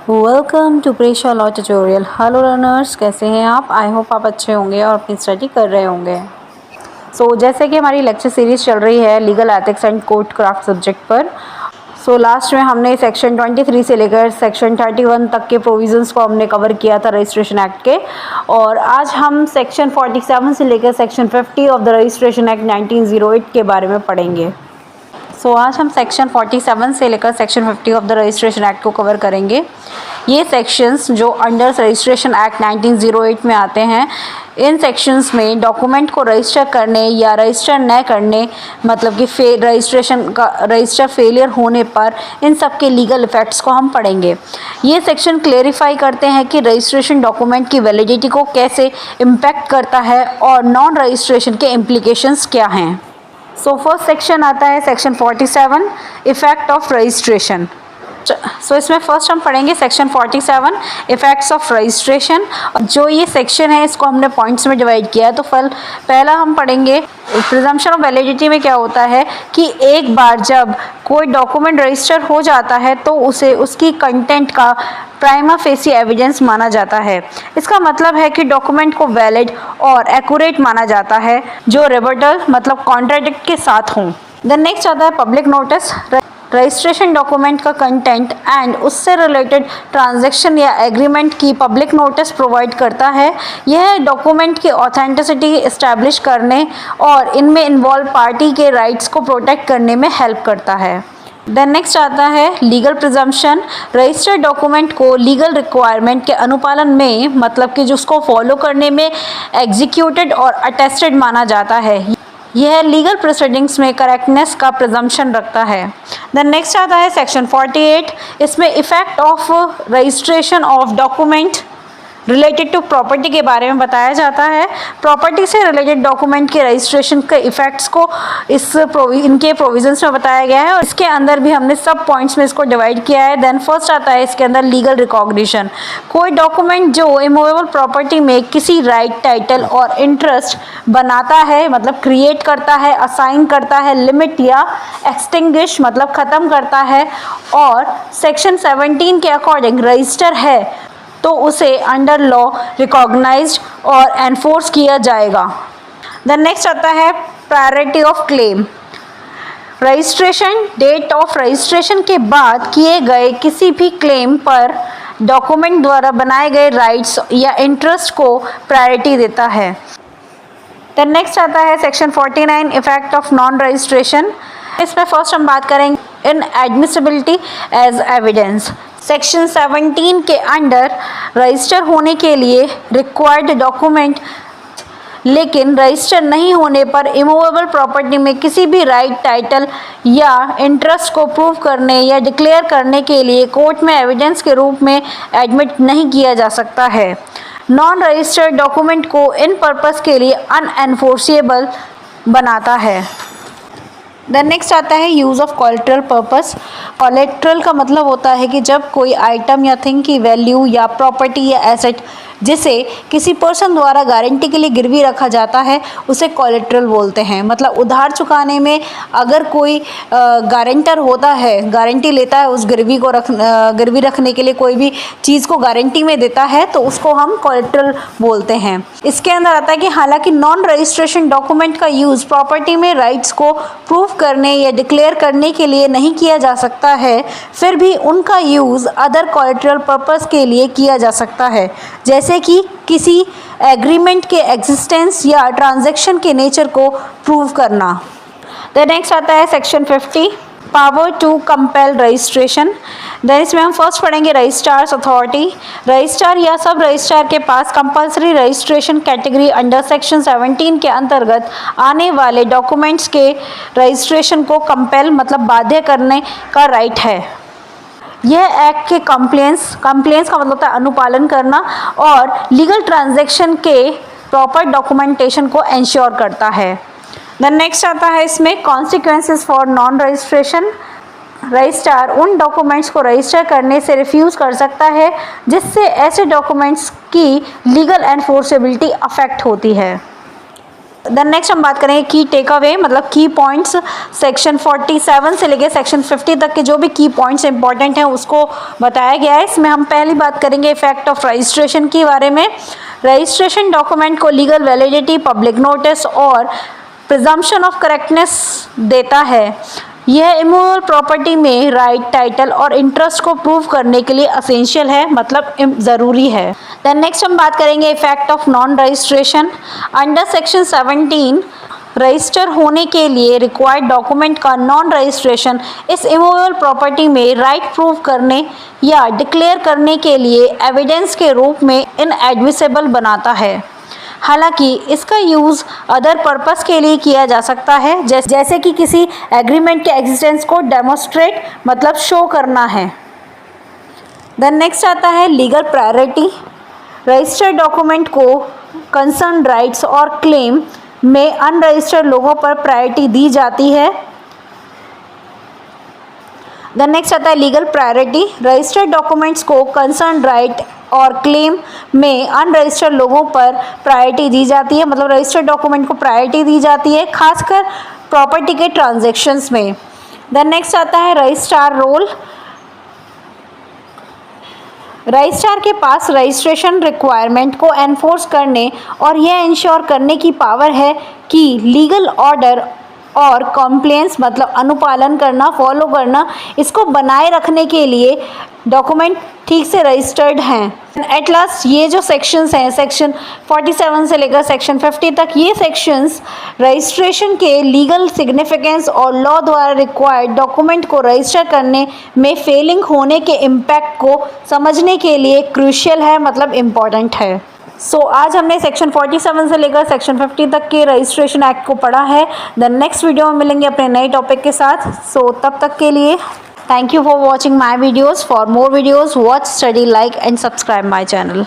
Welcome to Presha law tutorial. Hello learners, कैसे हैं आप? आई होप आप अच्छे होंगे और अपनी स्टडी कर रहे होंगे। जैसे कि हमारी लेक्चर सीरीज़ चल रही है legal ethics and court craft subject पर। लास्ट में हमने सेक्शन 23 से लेकर सेक्शन 31 तक के प्रोविजंस को हमने कवर किया था रजिस्ट्रेशन एक्ट के, और आज हम सेक्शन 47 से लेकर section 50 of the registration act 1908 के बारे में पढ़ेंगे। आज हम सेक्शन 47 से लेकर section 50 of the registration act को कवर करेंगे। ये सेक्शंस जो अंडर रजिस्ट्रेशन एक्ट 1908 में आते हैं, इन सेक्शंस में डॉक्यूमेंट को रजिस्टर करने या रजिस्टर न करने, मतलब कि रजिस्टर फेलियर होने पर इन सब के लीगल इफ़ेक्ट्स को हम पढ़ेंगे। ये सेक्शन क्लेरिफाई करते हैं कि रजिस्ट्रेशन डॉक्यूमेंट की वैलिडिटी को कैसे इम्पैक्ट करता है और नॉन रजिस्ट्रेशन के इम्प्लीकेशंस क्या हैं। फर्स्ट सेक्शन आता है सेक्शन 47, इफ़ेक्ट ऑफ रजिस्ट्रेशन। इसमें फर्स्ट हम पढ़ेंगे सेक्शन 47, इफ़ेक्ट्स ऑफ रजिस्ट्रेशन। जो ये सेक्शन है इसको हमने पॉइंट्स में डिवाइड किया है। तो पहला हम पढ़ेंगे प्रिजम्पशन ऑफ वैलिडिटी में क्या होता है कि एक बार जब कोई डॉक्यूमेंट रजिस्टर हो जाता है तो उसे उसकी कंटेंट का प्राइमा फेसी एविडेंस माना जाता है। इसका मतलब है कि डॉक्यूमेंट को वैलिड और एक्यूरेट माना जाता है जो रिबटल मतलब कॉन्ट्राडिक्ट के साथ हों। देन नेक्स्ट आता है पब्लिक नोटिस। रजिस्ट्रेशन डॉक्यूमेंट का कंटेंट एंड उससे रिलेटेड ट्रांजैक्शन या एग्रीमेंट की पब्लिक नोटिस प्रोवाइड करता है। यह डॉक्यूमेंट की ऑथेंटिसिटी इस्टेब्लिश करने और इनमें इन्वॉल्व पार्टी के राइट्स को प्रोटेक्ट करने में हेल्प करता है। देन नेक्स्ट आता है लीगल प्रिजम्पशन। रजिस्टर्ड डॉक्यूमेंट को लीगल रिक्वायरमेंट के अनुपालन में, मतलब कि जिसको फॉलो करने में एग्जीक्यूटेड और अटेस्टेड माना जाता है। यह लीगल प्रोसीडिंग्स में करेक्टनेस का प्रिजम्पशन रखता है। देन नेक्स्ट आता है सेक्शन 48। इसमें effect of registration of document related to property के बारे में बताया जाता है। प्रॉपर्टी से रिलेटेड डॉक्यूमेंट के रजिस्ट्रेशन के इफ़ेक्ट्स को इनके प्रोविजंस में बताया गया है और इसके अंदर भी हमने सब पॉइंट्स में इसको डिवाइड किया है। देन फर्स्ट आता है इसके अंदर लीगल रिकॉग्निशन। कोई डॉक्यूमेंट जो इमूवेबल प्रॉपर्टी में किसी राइट, टाइटल और इंटरेस्ट बनाता है, मतलब क्रिएट करता है, असाइन करता है, लिमिट या एक्सटिंग्विश मतलब ख़त्म करता है और सेक्शन 17 के अकॉर्डिंग रजिस्टर है तो उसे अंडर लॉ रिकॉग्नाइज्ड और एनफोर्स किया जाएगा। देन नेक्स्ट आता है priority of claim. Registration date of registration के बाद किए गए किसी भी क्लेम पर डॉक्यूमेंट द्वारा बनाए गए राइट्स या इंटरेस्ट को प्रायोरिटी देता है। देन नेक्स्ट आता है section 49, effect of non registration. इसमें फर्स्ट हम बात करेंगे इन एडमिसिबिलिटी एज एविडेंस। सेक्शन 17 के अंडर रजिस्टर होने के लिए रिक्वायर्ड डॉक्यूमेंट, लेकिन रजिस्टर नहीं होने पर इमूवेबल प्रॉपर्टी में किसी भी राइट, टाइटल या इंटरेस्ट को प्रूव करने या डिक्लेयर करने के लिए कोर्ट में एविडेंस के रूप में एडमिट नहीं किया जा सकता है। नॉन रजिस्टर्ड डॉक्यूमेंट को इन पर्पस के लिए अनएनफोर्सेबल बनाता है। देन नेक्स्ट आता है use of collateral purpose. Collateral का मतलब होता है कि जब कोई आइटम या थिंग की वैल्यू या प्रॉपर्टी या एसेट जिसे किसी पर्सन द्वारा गारंटी के लिए गिरवी रखा जाता है उसे कोलेटरल बोलते हैं। मतलब उधार चुकाने में अगर कोई गारंटर होता है, गारंटी लेता है, उस गिरवी रखने के लिए कोई भी चीज़ को गारंटी में देता है तो उसको हम कोलेटरल बोलते हैं। इसके अंदर आता है कि हालांकि नॉन रजिस्ट्रेशन डॉक्यूमेंट का यूज़ प्रॉपर्टी में राइट्स को प्रूव करने या डिक्लेयर करने के लिए नहीं किया जा सकता है, फिर भी उनका यूज़ अदर कोलेटरल पर्पस के लिए किया जा सकता है, जैसे कि किसी एग्रीमेंट के एग्जिस्टेंस या ट्रांजैक्शन के नेचर को प्रूव करना। देन नेक्स्ट आता है section 50, power to compel registration. Then इसमें हम फर्स्ट पढ़ेंगे रजिस्ट्रार्स अथॉरिटी। रजिस्ट्रार या सब रजिस्ट्रार के पास compulsory registration category under section 17 के अंतर्गत आने वाले डॉक्यूमेंट्स के रजिस्ट्रेशन को कंपेल मतलब बाध्य करने का राइट है। यह एक्ट के कंप्लेंस का मतलब होता है अनुपालन करना और लीगल ट्रांजैक्शन के प्रॉपर डॉक्यूमेंटेशन को इंश्योर करता है। देन नेक्स्ट आता है इसमें consequences for non registration. Registrar उन डॉक्यूमेंट्स को रजिस्टर करने से रिफ्यूज़ कर सकता है जिससे ऐसे डॉक्यूमेंट्स की लीगल एनफोर्सेबिलिटी अफेक्ट होती है। देन नेक्स्ट हम बात करेंगे की टेक अवे, मतलब की पॉइंट्स। सेक्शन 47 से लेकर सेक्शन 50 तक के जो भी की पॉइंट्स इंपॉर्टेंट हैं उसको बताया गया है। इसमें हम पहली बात करेंगे इफेक्ट ऑफ रजिस्ट्रेशन के बारे में। रजिस्ट्रेशन डॉक्यूमेंट को लीगल वैलिडिटी, पब्लिक नोटिस और प्रिजम्पशन ऑफ करेक्टनेस देता है। यह इमूवेबल प्रॉपर्टी में राइट, टाइटल और इंटरेस्ट को प्रूव करने के लिए असेंशियल है, मतलब ज़रूरी है। देन नेक्स्ट हम बात करेंगे effect of non registration. Under section 17 register होने के लिए रिक्वायर्ड डॉक्यूमेंट का नॉन रजिस्ट्रेशन इस इमूवेबल प्रॉपर्टी में राइट प्रूव करने या डिक्लेयर करने के लिए एविडेंस के रूप में इनएडमिसिबल बनाता है। हालांकि इसका यूज़ अदर पर्पस के लिए किया जा सकता है, जैसे कि किसी एग्रीमेंट के एग्जिस्टेंस को डेमोस्ट्रेट, मतलब शो करना है। देन नेक्स्ट आता है लीगल प्रायोरिटी। रजिस्टर्ड डॉक्यूमेंट को कंसर्न राइट्स और क्लेम में अनरजिस्टर्ड लोगों पर प्रायोरिटी दी जाती है। देन नेक्स्ट आता है लीगल प्रायोरिटी। रजिस्टर्ड डॉक्यूमेंट्स को कंसर्न राइट और क्लेम में अनरजिस्टर्ड लोगों पर प्रायोरिटी दी जाती है, मतलब रजिस्टर्ड डॉक्यूमेंट को प्रायोरिटी दी जाती है, खासकर प्रॉपर्टी के ट्रांजैक्शंस में। देन नेक्स्ट आता है रजिस्ट्रार रोल। रजिस्ट्रार के पास रजिस्ट्रेशन रिक्वायरमेंट को एनफोर्स करने और यह इंश्योर करने की पावर है कि लीगल ऑर्डर और कॉम्प्लायंस, मतलब अनुपालन करना, फॉलो करना, इसको बनाए रखने के लिए डॉक्यूमेंट ठीक से रजिस्टर्ड हैं। एट लास्ट ये जो सेक्शंस हैं, सेक्शन 47 से लेकर सेक्शन 50 तक, ये सेक्शंस रजिस्ट्रेशन के लीगल सिग्निफिकेंस और लॉ द्वारा रिक्वायर्ड डॉक्यूमेंट को रजिस्टर करने में फेलिंग होने के इम्पैक्ट को समझने के लिए क्रूशियल है, मतलब इम्पॉर्टेंट है। सो आज हमने सेक्शन 47 से लेकर सेक्शन 50 तक के रजिस्ट्रेशन एक्ट को पढ़ा है। देन नेक्स्ट वीडियो में मिलेंगे अपने नए टॉपिक के साथ। सो तब तक के लिए thank you for watching my videos. For more videos, watch, study, like and subscribe my channel.